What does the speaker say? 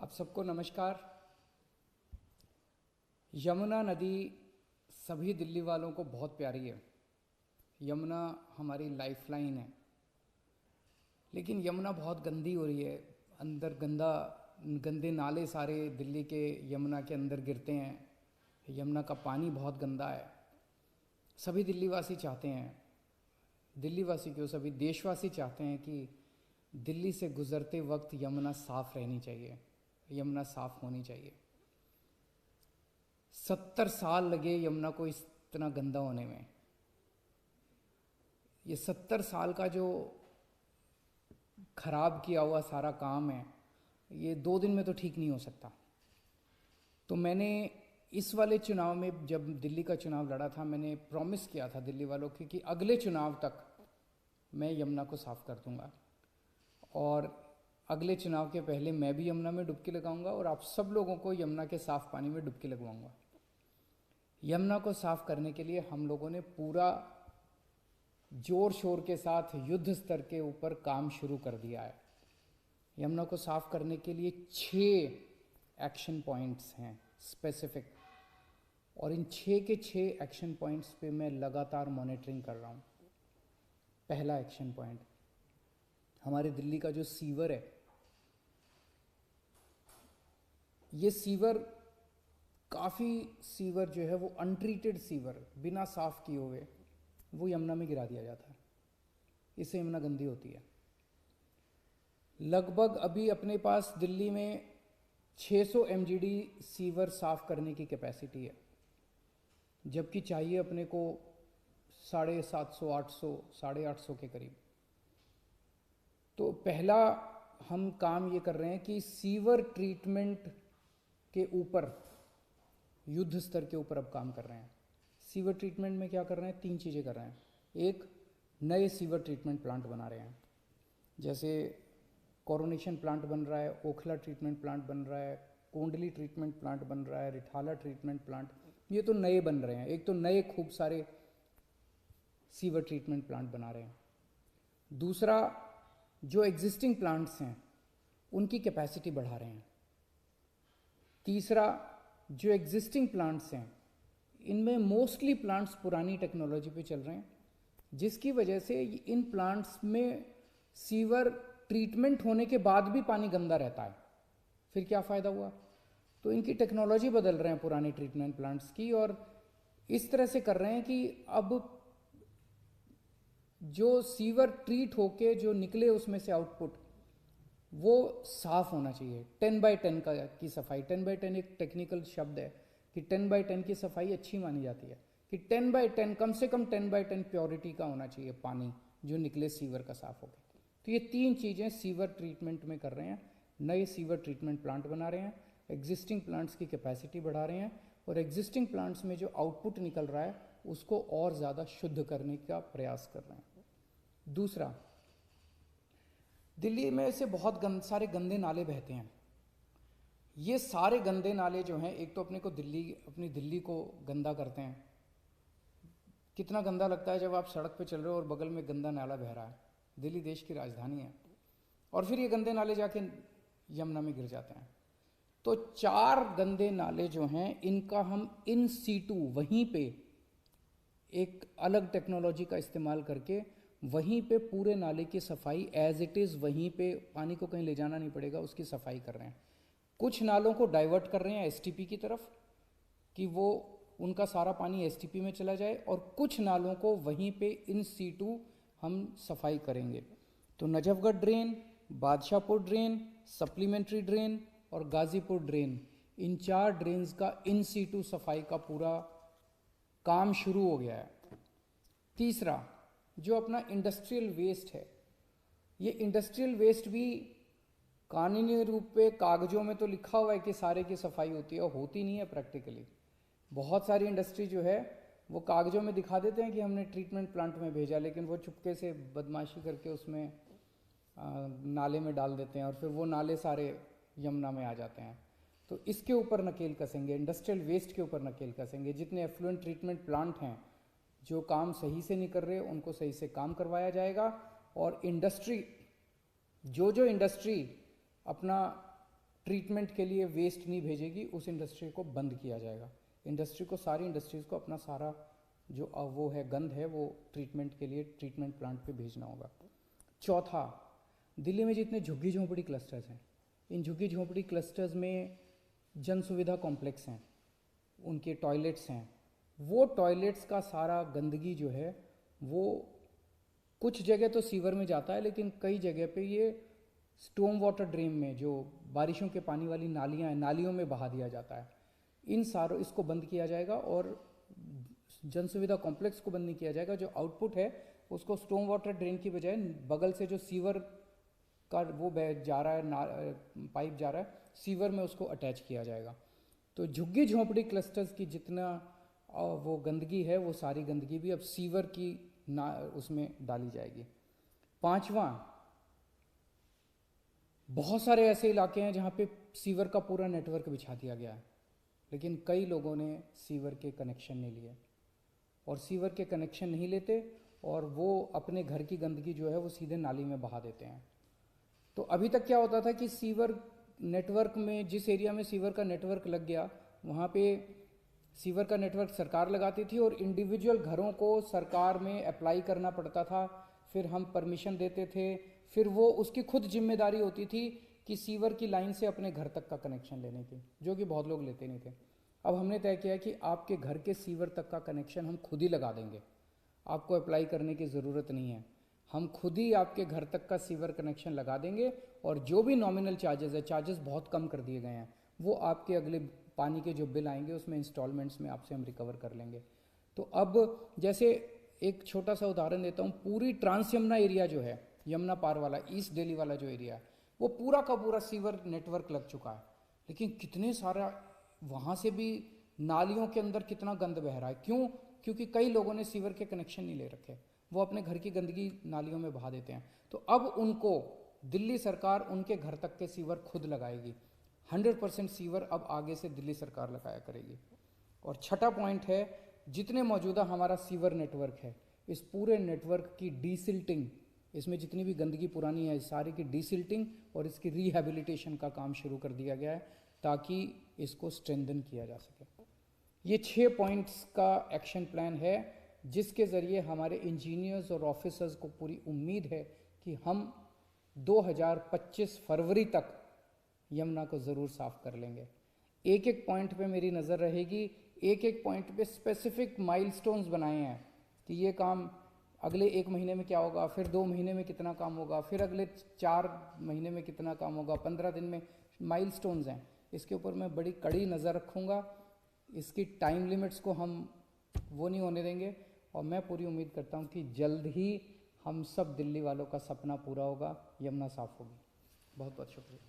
आप सबको नमस्कार। यमुना नदी सभी दिल्ली वालों को बहुत प्यारी है। यमुना हमारी लाइफलाइन है, लेकिन यमुना बहुत गंदी हो रही है। अंदर गंदे नाले सारे दिल्ली के यमुना के अंदर गिरते हैं। यमुना का पानी बहुत गंदा है। सभी दिल्लीवासी चाहते हैं, दिल्लीवासी क्यों, सभी देशवासी चाहते हैं कि दिल्ली से गुजरते वक्त यमुना साफ रहनी चाहिए, यमुना साफ होनी चाहिए। 70 साल लगे यमुना को इतना गंदा होने में। ये 70 साल का जो खराब किया हुआ सारा काम है, ये 2 दिन में तो ठीक नहीं हो सकता। तो मैंने इस वाले चुनाव में, जब दिल्ली का चुनाव लड़ा था, मैंने प्रॉमिस किया था दिल्ली वालों को कि अगले चुनाव तक मैं यमुना को साफ कर दूंगा। और अगले चुनाव के पहले मैं भी यमुना में डुबकी लगाऊंगा और आप सब लोगों को यमुना के साफ पानी में डुबकी लगवाऊंगा। यमुना को साफ करने के लिए हम लोगों ने पूरा जोर शोर के साथ युद्ध स्तर के ऊपर काम शुरू कर दिया है। यमुना को साफ करने के लिए 6 एक्शन पॉइंट्स हैं स्पेसिफिक, और इन 6 के 6 एक्शन पॉइंट्स पे मैं लगातार मॉनिटरिंग कर रहा हूँ। पहला एक्शन पॉइंट, हमारे दिल्ली का जो सीवर है, ये सीवर काफ़ी सीवर जो है वो अनट्रीटेड सीवर, बिना साफ किए हुए वो यमुना में गिरा दिया जाता है। इससे यमुना गंदी होती है। लगभग अभी अपने पास दिल्ली में 600 MGD सीवर साफ करने की कैपेसिटी है, जबकि चाहिए अपने को 750, 800, 850 के करीब। तो पहला हम काम ये कर रहे हैं कि सीवर ट्रीटमेंट के ऊपर, युद्ध स्तर के ऊपर अब काम कर रहे हैं। सीवर ट्रीटमेंट में क्या कर रहे हैं? 3 चीज़ें कर रहे हैं। एक, नए सीवर ट्रीटमेंट प्लांट बना रहे हैं। जैसे कोरोनेशन प्लांट बन रहा है, ओखला ट्रीटमेंट प्लांट बन रहा है, कोंडली ट्रीटमेंट प्लांट बन रहा है, रिठाला ट्रीटमेंट प्लांट, ये तो नए बन रहे हैं। एक तो नए खूब सारे सीवर ट्रीटमेंट प्लांट बना रहे हैं। दूसरा, जो एग्जिस्टिंग प्लांट्स हैं उनकी कैपेसिटी बढ़ा रहे हैं। तीसरा, जो एग्जिस्टिंग प्लांट्स हैं इनमें मोस्टली प्लांट्स पुरानी टेक्नोलॉजी पे चल रहे हैं, जिसकी वजह से इन प्लांट्स में सीवर ट्रीटमेंट होने के बाद भी पानी गंदा रहता है। फिर क्या फ़ायदा हुआ? तो इनकी टेक्नोलॉजी बदल रहे हैं पुरानी ट्रीटमेंट प्लांट्स की, और इस तरह से कर रहे हैं कि अब जो सीवर ट्रीट होके जो निकले उसमें से आउटपुट, वो साफ होना चाहिए। 10x10 की सफाई, 10x10 एक टेक्निकल शब्द है कि 10x10 की सफाई अच्छी मानी जाती है, कि 10x10 कम से कम 10x10 प्योरिटी का होना चाहिए पानी जो निकले सीवर का साफ होकर। तो ये 3 चीज़ें सीवर ट्रीटमेंट में कर रहे हैं। नए सीवर ट्रीटमेंट प्लांट बना रहे हैं, एग्जिस्टिंग प्लांट्स की कैपेसिटी बढ़ा रहे हैं, और एग्जिस्टिंग प्लांट्स में जो आउटपुट निकल रहा है उसको और ज़्यादा शुद्ध करने का प्रयास कर रहे हैं। दूसरा, दिल्ली में से बहुत सारे गंदे नाले बहते हैं। ये सारे गंदे नाले जो हैं, एक तो अपनी दिल्ली को गंदा करते हैं। कितना गंदा लगता है जब आप सड़क पे चल रहे हो और बगल में गंदा नाला बह रहा है। दिल्ली देश की राजधानी है, और फिर ये गंदे नाले जाके यमुना में गिर जाते हैं। तो 4 गंदे नाले जो हैं इनका हम इन सीटू वहीं पे एक अलग टेक्नोलॉजी का इस्तेमाल करके वहीं पे पूरे नाले की सफाई एज इट इज़, वहीं पे पानी को कहीं ले जाना नहीं पड़ेगा, उसकी सफाई कर रहे हैं। कुछ नालों को डाइवर्ट कर रहे हैं एसटीपी की तरफ कि वो उनका सारा पानी एसटीपी में चला जाए, और कुछ नालों को वहीं पे इन सीटू हम सफाई करेंगे। तो Najafgarh drain, Badshahpur drain, supplementary drain और गाजीपुर ड्रेन, इन 4 ड्रेन्स का इन सीटू सफाई का पूरा काम शुरू हो गया है। तीसरा, जो अपना इंडस्ट्रियल वेस्ट है, ये इंडस्ट्रियल वेस्ट भी कानूनी रूप पे कागजों में तो लिखा हुआ है कि सारे की सफाई होती है, और होती नहीं है प्रैक्टिकली। बहुत सारी इंडस्ट्री जो है वो कागजों में दिखा देते हैं कि हमने ट्रीटमेंट प्लांट में भेजा, लेकिन वो चुपके से बदमाशी करके उसमें नाले में डाल देते हैं, और फिर वो नाले सारे यमुना में आ जाते हैं। तो इसके ऊपर नकेल कसेंगे, इंडस्ट्रियल वेस्ट के ऊपर नकेल कसेंगे। जितने एफ्लुएंट ट्रीटमेंट प्लांट हैं जो काम सही से नहीं कर रहे उनको सही से काम करवाया जाएगा, और इंडस्ट्री जो इंडस्ट्री अपना ट्रीटमेंट के लिए वेस्ट नहीं भेजेगी, उस इंडस्ट्री को बंद किया जाएगा। इंडस्ट्री को, सारी इंडस्ट्रीज़ को अपना सारा जो वो है गंद है वो ट्रीटमेंट के लिए ट्रीटमेंट प्लांट पे भेजना होगा। चौथा, दिल्ली में जितने झुग्गी झोंपड़ी क्लस्टर्स हैं, इन झुग्गी झोंपड़ी क्लस्टर्स में जन सुविधा कॉम्प्लेक्स हैं, उनके टॉयलेट्स हैं, वो टॉयलेट्स का सारा गंदगी जो है वो कुछ जगह तो सीवर में जाता है, लेकिन कई जगह पे ये स्टॉर्म वाटर ड्रेन में, जो बारिशों के पानी वाली नालियाँ हैं, नालियों में बहा दिया जाता है। इन सारों इसको बंद किया जाएगा और जन सुविधा कॉम्प्लेक्स को बंद नहीं किया जाएगा। जो आउटपुट है उसको स्टॉर्म वाटर ड्रेन की बजाय बगल से जो सीवर का वो जा रहा है, पाइप जा रहा है, सीवर में उसको अटैच किया जाएगा। तो झुग्गी झोंपड़ी क्लस्टर्स की जितना वो गंदगी है वो सारी गंदगी भी अब सीवर की उसमें डाली जाएगी। पांचवा, बहुत सारे ऐसे इलाके हैं जहाँ पे सीवर का पूरा नेटवर्क बिछा दिया गया है, लेकिन कई लोगों ने सीवर के कनेक्शन नहीं लिए, और सीवर के कनेक्शन नहीं लेते और वो अपने घर की गंदगी जो है वो सीधे नाली में बहा देते हैं। तो अभी तक क्या होता था कि सीवर नेटवर्क में, जिस एरिया में सीवर का नेटवर्क लग गया वहाँ पे सीवर का नेटवर्क सरकार लगाती थी और इंडिविजुअल घरों को सरकार में अप्लाई करना पड़ता था, फिर हम परमिशन देते थे, फिर वो उसकी खुद जिम्मेदारी होती थी कि सीवर की लाइन से अपने घर तक का कनेक्शन लेने की, जो कि बहुत लोग लेते नहीं थे। अब हमने तय किया कि आपके घर के सीवर तक का कनेक्शन हम खुद ही लगा देंगे, आपको अप्लाई करने की ज़रूरत नहीं है, हम खुद ही आपके घर तक का सीवर कनेक्शन लगा देंगे, और जो भी नॉमिनल चार्जेस है, चार्जेस बहुत कम कर दिए गए हैं, वो आपके अगले पानी के जो बिल आएंगे उसमें इंस्टॉलमेंट्स में आपसे हम रिकवर कर लेंगे। तो अब जैसे एक छोटा सा उदाहरण देता हूँ, पूरी ट्रांस यमुना एरिया जो है, यमुना पार वाला, ईस्ट दिल्ली वाला जो एरिया है, वो पूरा का पूरा सीवर नेटवर्क लग चुका है, लेकिन कितने सारा वहाँ से भी नालियों के अंदर कितना गंद बह रहा है। क्यों? क्योंकि कई लोगों ने सीवर के कनेक्शन नहीं ले रखे, वो अपने घर की गंदगी नालियों में बहा देते हैं। तो अब उनको दिल्ली सरकार उनके घर तक के सीवर खुद लगाएगी, 100% सीवर अब आगे से दिल्ली सरकार लगाया करेगी। और छठा पॉइंट है, जितने मौजूदा हमारा सीवर नेटवर्क है, इस पूरे नेटवर्क की डीसिल्टिंग, इसमें जितनी भी गंदगी पुरानी है सारी की डीसिल्टिंग और इसकी रिहैबिलिटेशन का काम शुरू कर दिया गया है, ताकि इसको स्ट्रेंथन किया जा सके। ये 6 पॉइंट्स का एक्शन प्लान है, जिसके ज़रिए हमारे इंजीनियर्स और ऑफिसर्स को पूरी उम्मीद है कि हम 2025 फरवरी तक यमुना को ज़रूर साफ़ कर लेंगे। एक एक पॉइंट पे मेरी नज़र रहेगी, एक एक पॉइंट पे स्पेसिफिक माइलस्टोन्स बनाए हैं कि ये काम अगले 1 महीने में क्या होगा, फिर 2 महीने में कितना काम होगा, फिर अगले 4 महीने में कितना काम होगा, 15 दिन में, माइलस्टोन्स हैं। इसके ऊपर मैं बड़ी कड़ी नज़र रखूँगा, इसकी टाइम लिमिट्स को हम वो नहीं होने देंगे, और मैं पूरी उम्मीद करता हूँ कि जल्द ही हम सब दिल्ली वालों का सपना पूरा होगा, यमुना साफ़ होगी। बहुत बहुत शुक्रिया।